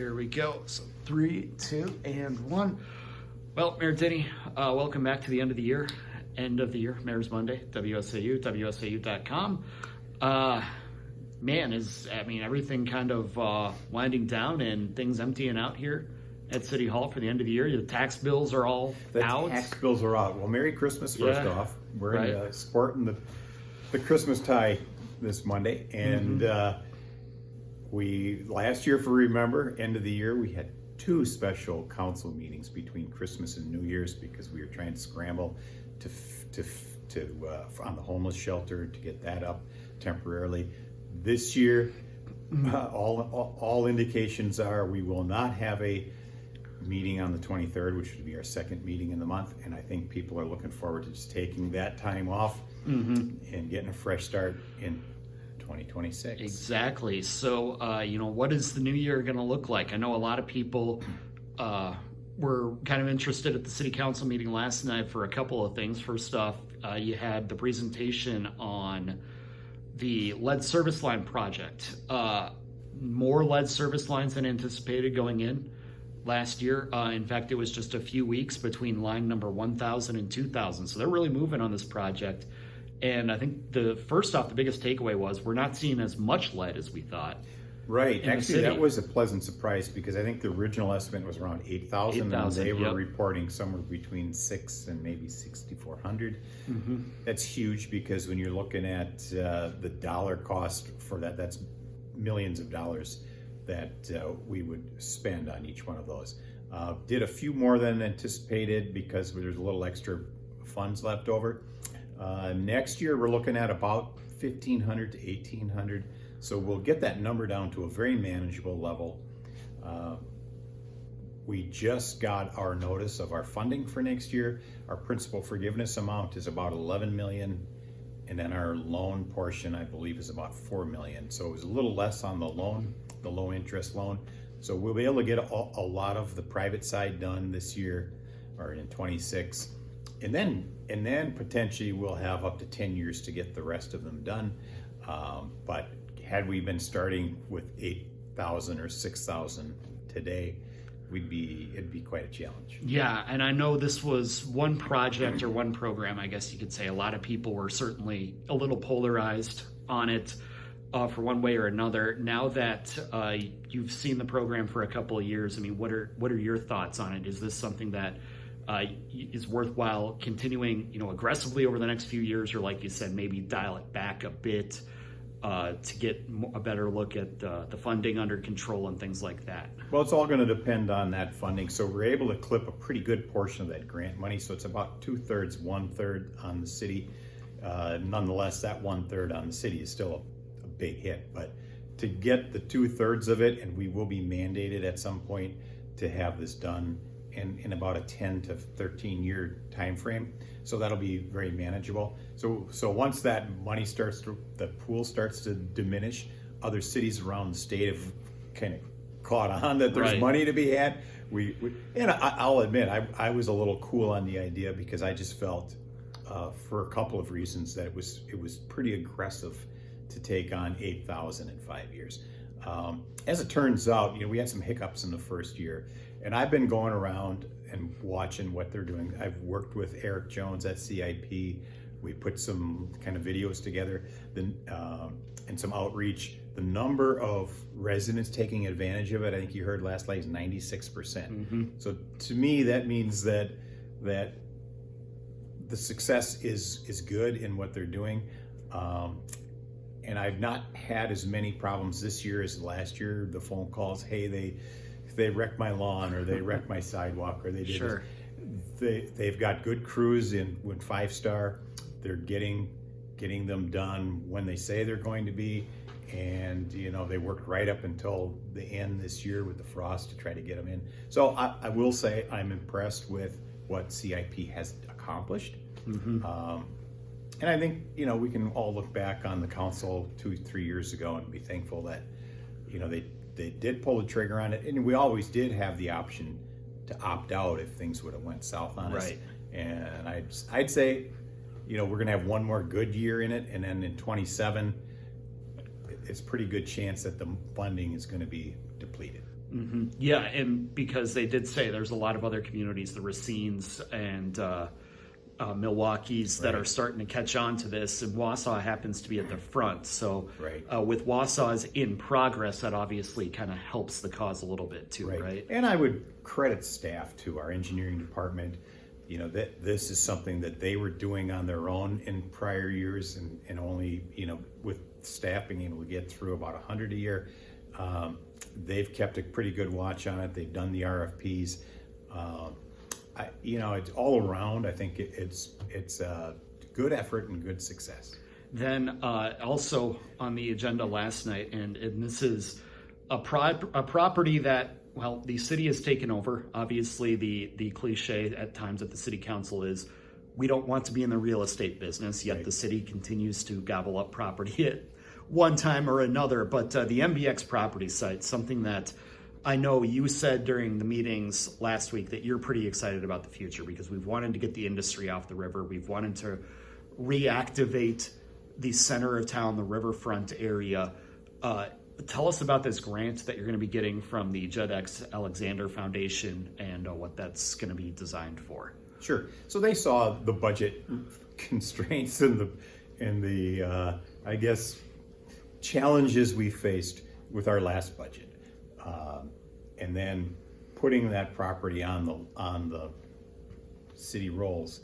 Here we go. So 3, 2, and 1. Well, Mayor Diny, welcome back to the end of the year. Mayor's Monday, WSAU, WSAU.com. Everything kind of winding down and things emptying out here at City Hall for the end of the year. The tax bills are all out. The tax bills are out. Well, Merry Christmas first off. We're sporting the Christmas tie this Monday, and we last year, for remember, end of the year, we had 2 special council meetings between Christmas and New Year's because we were trying to scramble on the homeless shelter to get that up temporarily. This year, all indications are we will not have a meeting on the 23rd, which would be our second meeting in the month, and I think people are looking forward to just taking that time off and getting a fresh start in 2026. Exactly. So, what is the new year going to look like? I know a lot of people were kind of interested at the city council meeting last night for a couple of things. First off, you had the presentation on the lead service line project. More lead service lines than anticipated going in last year. In fact, it was just a few weeks between line number 1,000 and 2,000. So they're really moving on this project. And I think the biggest takeaway was we're not seeing as much lead as we thought. Right. Actually, that was a pleasant surprise because I think the original estimate was around 8,000, and they were reporting somewhere between 6 and maybe 6,400. That's huge because when you're looking at the dollar cost for that, that's millions of dollars that we would spend on each one of those. Did a few more than anticipated because there's a little extra funds left over. Next year, we're looking at about 1,500 to 1,800. So we'll get that number down to a very manageable level. We just got our notice of our funding for next year. Our principal forgiveness amount is about 11 million. And then our loan portion, I believe, is about 4 million. So it was a little less on the loan, the low interest loan. So we'll be able to get a lot of the private side done this year or in 26. And then potentially we'll have up to 10 years to get the rest of them done. But had we been starting with 8,000 or 6,000 today, it'd be quite a challenge. Yeah, and I know this was one project or one program, I guess you could say. A lot of people were certainly a little polarized on it for one way or another. Now that you've seen the program for a couple of years, I mean, what are your thoughts on it? Is this something that is worthwhile continuing, aggressively over the next few years, or like you said, maybe dial it back a bit to get a better look at the funding under control and things like that? Well, it's all going to depend on that funding. So we're able to clip a pretty good portion of that grant money. So it's about 2/3, 1/3 on the city. Nonetheless, that 1/3 on the city is still a big hit. But to get the 2/3 of it, and we will be mandated at some point to have this done in about a 10 to 13 year time frame, so that'll be very manageable. So once that money the pool starts to diminish, other cities around the state have kind of caught on that there's money to be had. And I'll admit I was a little cool on the idea because I just felt for a couple of reasons that it was pretty aggressive to take on 8,000 in 5 years. As it turns out, we had some hiccups in the first year, and I've been going around and watching what they're doing. I've worked with Eric Jones at CIP. We put some kind of videos together and some outreach. The number of residents taking advantage of it, I think you heard last night, is 96%. So to me, that means that the success is good in what they're doing. And I've not had as many problems this year as last year. The phone calls, hey, they wrecked my lawn, or they wrecked my sidewalk, or they did this. They've got good crews with 5-star. They're getting them done when they say they're going to be. And, they worked right up until the end this year with the frost to try to get them in. So I will say I'm impressed with what CIP has accomplished. And I think, we can all look back on the council 2-3 years ago and be thankful that, they did pull the trigger on it. And we always did have the option to opt out if things would have went south on us. And I'd say, we're going to have one more good year in it. And then in 27, it's a pretty good chance that the funding is going to be depleted. Yeah, and because they did say there's a lot of other communities, the Racine's and Milwaukee's, that are starting to catch on to this, and Wausau happens to be at the front. So with Wausau's in progress, that obviously kind of helps the cause a little bit too, right? And I would credit staff to our engineering department. You know, that this is something that they were doing on their own in prior years, and only, you know, with staff being able to get through about 100 a year. They've kept a pretty good watch on it. They've done the RFPs. You know, it's all around. I think it's a good effort and good success. Then also on the agenda last night, and this is a property that, well, the city has taken over. Obviously, the cliche at times at the city council is we don't want to be in the real estate business, yet the city continues to gobble up property at one time or another. But the MBX property site, something that I know you said during the meetings last week that you're pretty excited about the future, because we've wanted to get the industry off the river. We've wanted to reactivate the center of town, the riverfront area. Tell us about this grant that you're going to be getting from the Judd X. Alexander Foundation and what that's going to be designed for. Sure. So they saw the budget constraints and the I guess challenges we faced with our last budget, and then putting that property on the city rolls.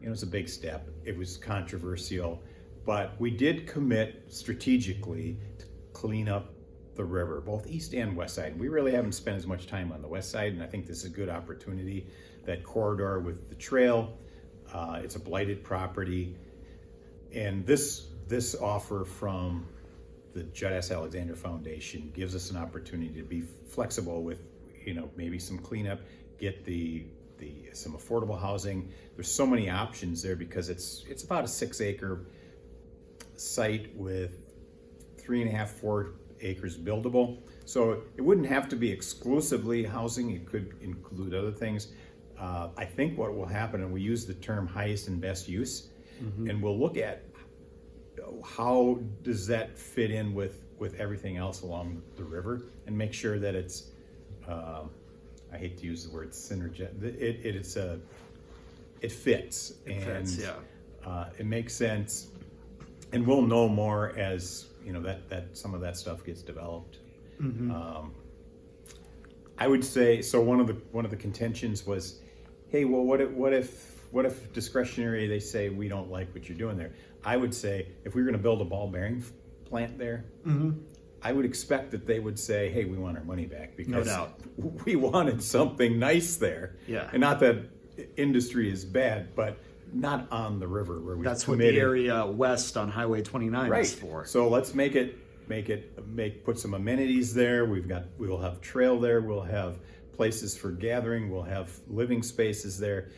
You know, it's a big step. It was controversial, but we did commit strategically to clean up the river, both east and west side. We really haven't spent as much time on the west side, and I think this is a good opportunity. That corridor with the trail, it's a blighted property, and this offer from the Judd S. Alexander Foundation gives us an opportunity to be flexible with, you know, maybe some cleanup, get some affordable housing. There's so many options there because it's about a 6-acre site with 3.5, 4 acres buildable. So it wouldn't have to be exclusively housing. It could include other things. I think what will happen, and we use the term highest and best use, and we'll look at how does that fit in with everything else along the river, and make sure that it's, I hate to use the word synergetic, it fits. It makes sense, and we'll know more as, you know, that some of that stuff gets developed. I would say, so one of the contentions was, hey, well, what if discretionary, they say we don't like what you're doing there. I would say if we were going to build a ball bearing plant there, I would expect that they would say, hey, we want our money back, because no doubt we wanted something nice there. Yeah. And not that industry is bad, but not on the river where we. That's committed. What the area west on Highway 29 is for. So let's put some amenities there. We'll have trail there. We'll have places for gathering. We'll have living spaces there.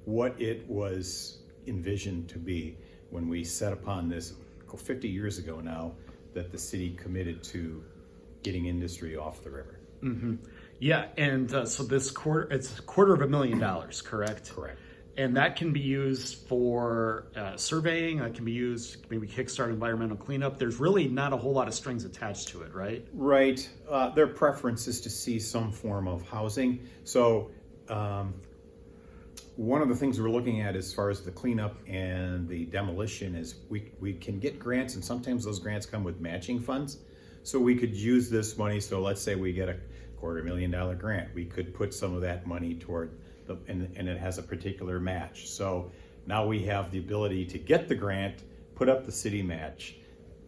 What it was envisioned to be when we set upon this 50 years ago now, that the city committed to getting industry off the river. Yeah, and so it's $250,000, correct? Correct. And that can be used for surveying. That can be used, maybe kickstart environmental cleanup. There's really not a whole lot of strings attached to it, right? Right. Their preference is to see some form of housing. So one of the things we're looking at as far as the cleanup and the demolition is we can get grants, and sometimes those grants come with matching funds. So we could use this money. So let's say we get a $250,000 grant. We could put some of that money toward and it has a particular match. So now we have the ability to get the grant, put up the city match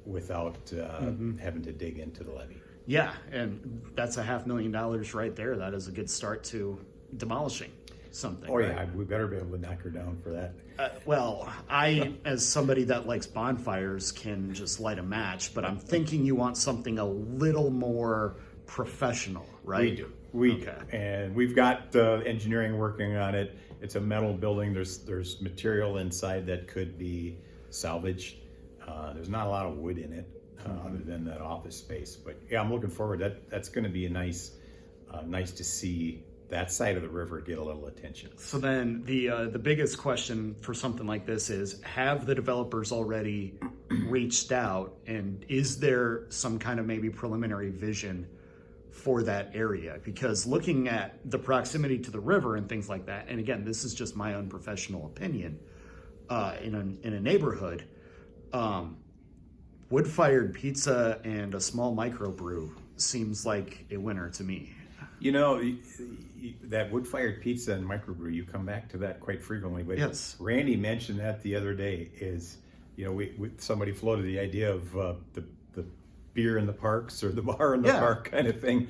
without having to dig into the levy. Yeah, and that's $500,000 right there. That is a good start to demolishing something. Oh, right? Yeah, we better be able to knock her down for that. Well, I, as somebody that likes bonfires, can just light a match, but I'm thinking you want something a little more professional, right? We do. And we've got engineering working on it. It's a metal building. There's material inside that could be salvaged. There's not a lot of wood in it other than that office space. But yeah, I'm looking forward. That's going to be nice to see that side of the river get a little attention. So then the biggest question for something like this is, have the developers already reached out, and is there some kind of maybe preliminary vision for that area, because looking at the proximity to the river and things like that, and again, this is just my unprofessional opinion, in a neighborhood, wood-fired pizza and a small microbrew seems like a winner to me. You know, that wood-fired pizza and microbrew, you come back to that quite frequently. But Yes. Randy mentioned that the other day. Is, you know, somebody floated the idea of the beer in the parks or the bar in the park kind of thing.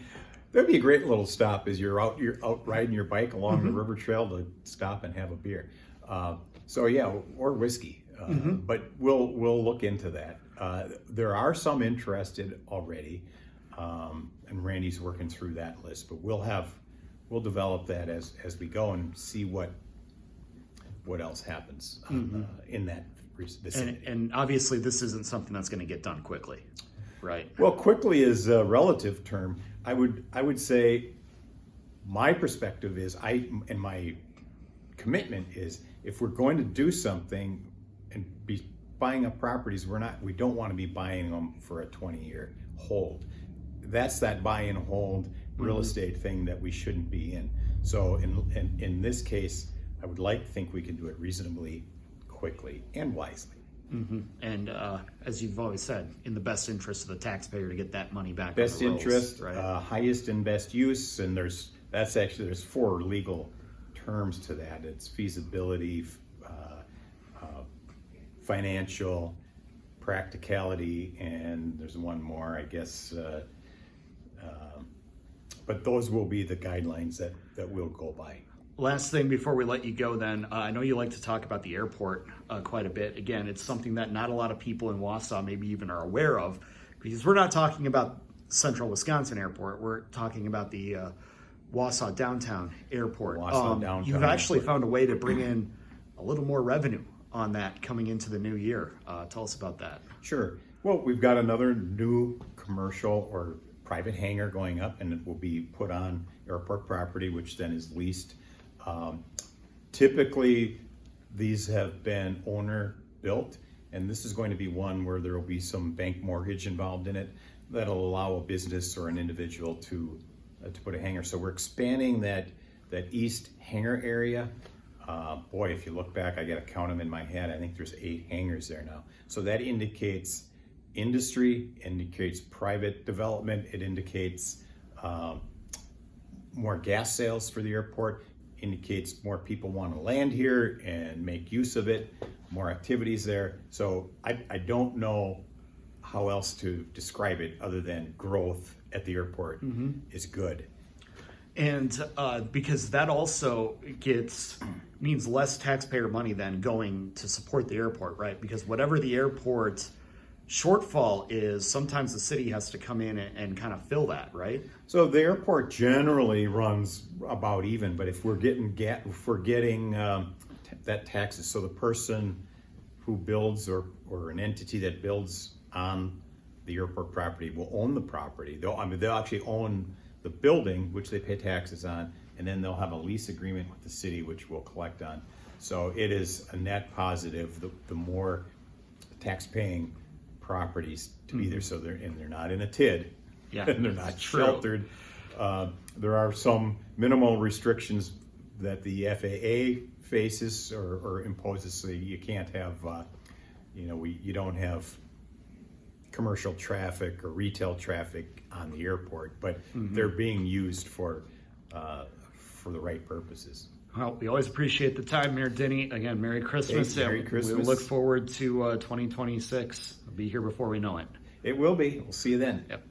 That'd be a great little stop as you're out riding your bike along the river trail to stop and have a beer. So yeah, or whiskey. But we'll look into that. There are some interested already, and Randy's working through that list. But we'll develop that as we go and see what else happens in that vicinity. And obviously, this isn't something that's going to get done quickly, right? Well, quickly is a relative term. I would say my perspective is and my commitment is, if we're going to do something and be buying up properties, we don't want to be buying them for a 20-year hold. That's that buy and hold real estate thing that we shouldn't be in. So in this case, I would like to think we can do it reasonably quickly and wisely. And as you've always said, in the best interest of the taxpayer to get that money back. Best on the rolls, interest, right? highest and best use, and there's 4 legal terms to that. It's feasibility, financial, practicality, and there's one more, I guess. But those will be the guidelines that we'll go by. Last thing before we let you go then, I know you like to talk about the airport quite a bit. Again, it's something that not a lot of people in Wausau maybe even are aware of, because we're not talking about Central Wisconsin Airport. We're talking about the Wausau Downtown Airport. Wausau Downtown You've actually Airport. found a way to bring in a little more revenue on that coming into the new year. Tell us about that. Sure. Well, we've got another new commercial or private hangar going up, and it will be put on airport property, which then is leased. Typically, these have been owner built, and this is going to be one where there will be some bank mortgage involved in it that'll allow a business or an individual to put a hangar. So we're expanding that east hangar area. Boy, if you look back, I got to count them in my head. I think there's 8 hangars there now. So that indicates industry, indicates private development. It indicates more gas sales for the airport, indicates more people want to land here and make use of it, more activities there. So I don't know how else to describe it other than growth at the airport is good. And because that also means less taxpayer money then going to support the airport, right? Because whatever the airport shortfall is, sometimes the city has to come in and kind of fill that, right? So the airport generally runs about even, but if we're getting that taxes, so the person who builds or an entity that builds on the airport property will own the property. They'll actually own the building, which they pay taxes on, and then they'll have a lease agreement with the city, which we'll collect on. So it is a net positive. The more tax-paying properties to be there, so they're not in a TID, and they're not sheltered. There are some minimal restrictions that the FAA faces or imposes. So you can't have, you don't have commercial traffic or retail traffic on the airport, but they're being used for the right purposes. Well, we always appreciate the time here, Diny. Again, Merry Christmas. Hey, Merry Christmas. We look forward to 2026. We'll be here before we know it. It will be. We'll see you then. Yep.